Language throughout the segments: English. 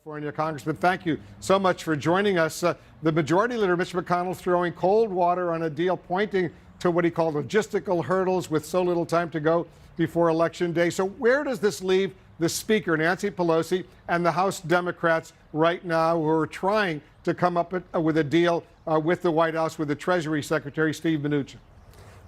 California. Congressman, thank you so much for joining us. The Majority Leader, Mitch McConnell, throwing cold water on a deal, pointing to what he called logistical hurdles with so little time to go before Election Day. So where does this leave the Speaker, Nancy Pelosi, and the House Democrats right now, who are trying to come up with a deal with the White House, with the Treasury Secretary, Steve Mnuchin?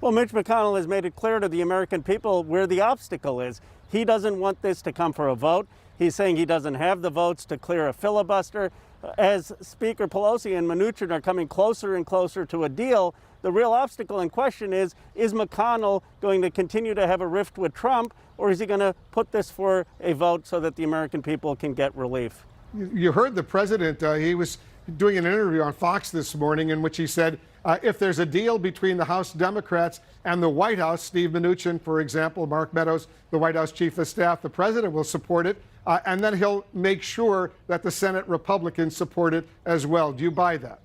Well, Mitch McConnell has made it clear to the American people where the obstacle is. He doesn't want this to come for a vote. He's saying he doesn't have the votes to clear a filibuster. As Speaker Pelosi and Mnuchin are coming closer and closer to a deal, the real obstacle in question is McConnell going to continue to have a rift with Trump, or is he going to put this for a vote so that the American people can get relief? You heard the president. He was doing an interview on Fox this morning in which he said, if there's a deal between the House Democrats and the White House, Steve Mnuchin, for example, Mark Meadows, the White House Chief of Staff, the president will support it, and then he'll make sure that the Senate Republicans support it as well. Do you buy that?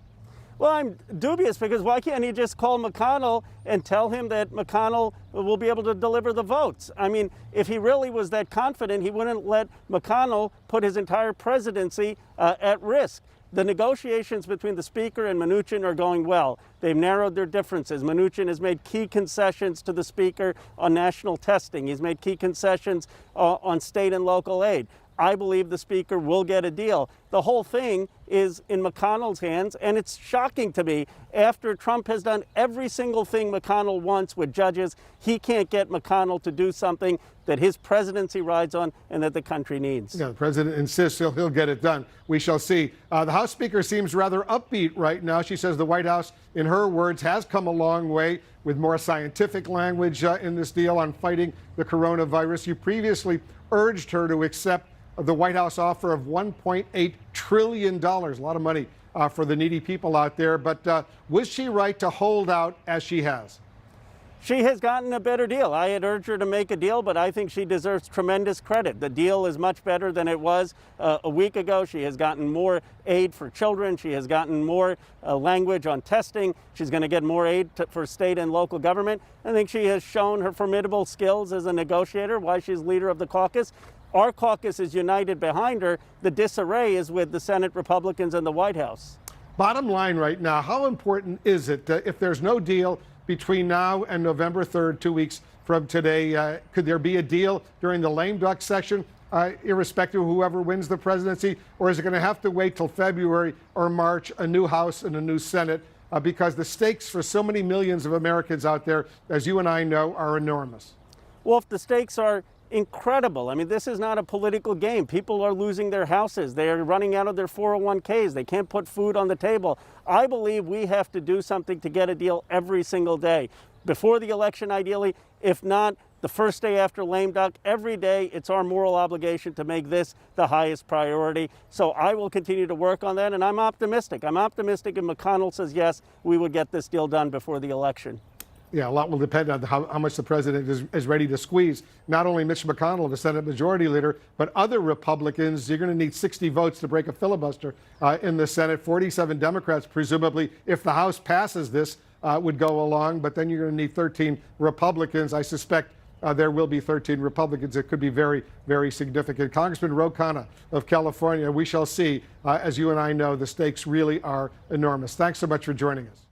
Well, I'm dubious, because why can't he just call McConnell and tell him that McConnell will be able to deliver the votes? I mean, if he really was that confident, he wouldn't let McConnell put his entire presidency at risk. The negotiations between the Speaker and Mnuchin are going well. They've narrowed their differences. Mnuchin has made key concessions to the Speaker on national testing. He's made key concessions on state and local aid. I believe the Speaker will get a deal. The whole thing is in McConnell's hands, and it's shocking to me. After Trump has done every single thing McConnell wants with judges, he can't get McConnell to do something that his presidency rides on and that the country needs. Yeah, the president insists he'll get it done. We shall see. The House Speaker seems rather upbeat right now. She says the White House, in her words, has come a long way with more scientific language in this deal on fighting the coronavirus. You previously urged her to accept the White House offer of $1.8 trillion, a lot of money for the needy people out there. But was she right to hold out as she has? She has gotten a better deal. I had urged her to make a deal, but I think she deserves tremendous credit. The deal is much better than it was a week ago. She has gotten more aid for children. She has gotten more language on testing. She's going to get more aid for state and local government. I think she has shown her formidable skills as a negotiator, why she's leader of the caucus. Our caucus is united behind her. The disarray is with the Senate Republicans and the White House. Bottom line right now, how important is it if there's no deal between now and November 3rd, 2 weeks from today? Could there be a deal during the lame duck session, irrespective of whoever wins the presidency? Or is it going to have to wait till February or March, a new House and a new Senate? Because the stakes for so many millions of Americans out there, as you and I know, are enormous. Well, if the stakes are incredible. I mean, this is not a political game. People are losing their houses. They are running out of their 401ks. They can't put food on the table. I believe we have to do something to get a deal every single day. Before the election, ideally. If not, the first day after lame duck. Every day, it's our moral obligation to make this the highest priority. So I will continue to work on that, and I'm optimistic. I'm optimistic if McConnell says yes, we will get this deal done before the election. Yeah, a lot will depend on how much the president is ready to squeeze not only Mitch McConnell, the Senate Majority Leader, but other Republicans. You're going to need 60 votes to break a filibuster in the Senate. 47 Democrats, presumably, if the House passes this, would go along. But then you're going to need 13 Republicans. I suspect there will be 13 Republicans. It could be very, very significant. Congressman Khanna of California, we shall see. As you and I know, the stakes really are enormous. Thanks so much for joining us.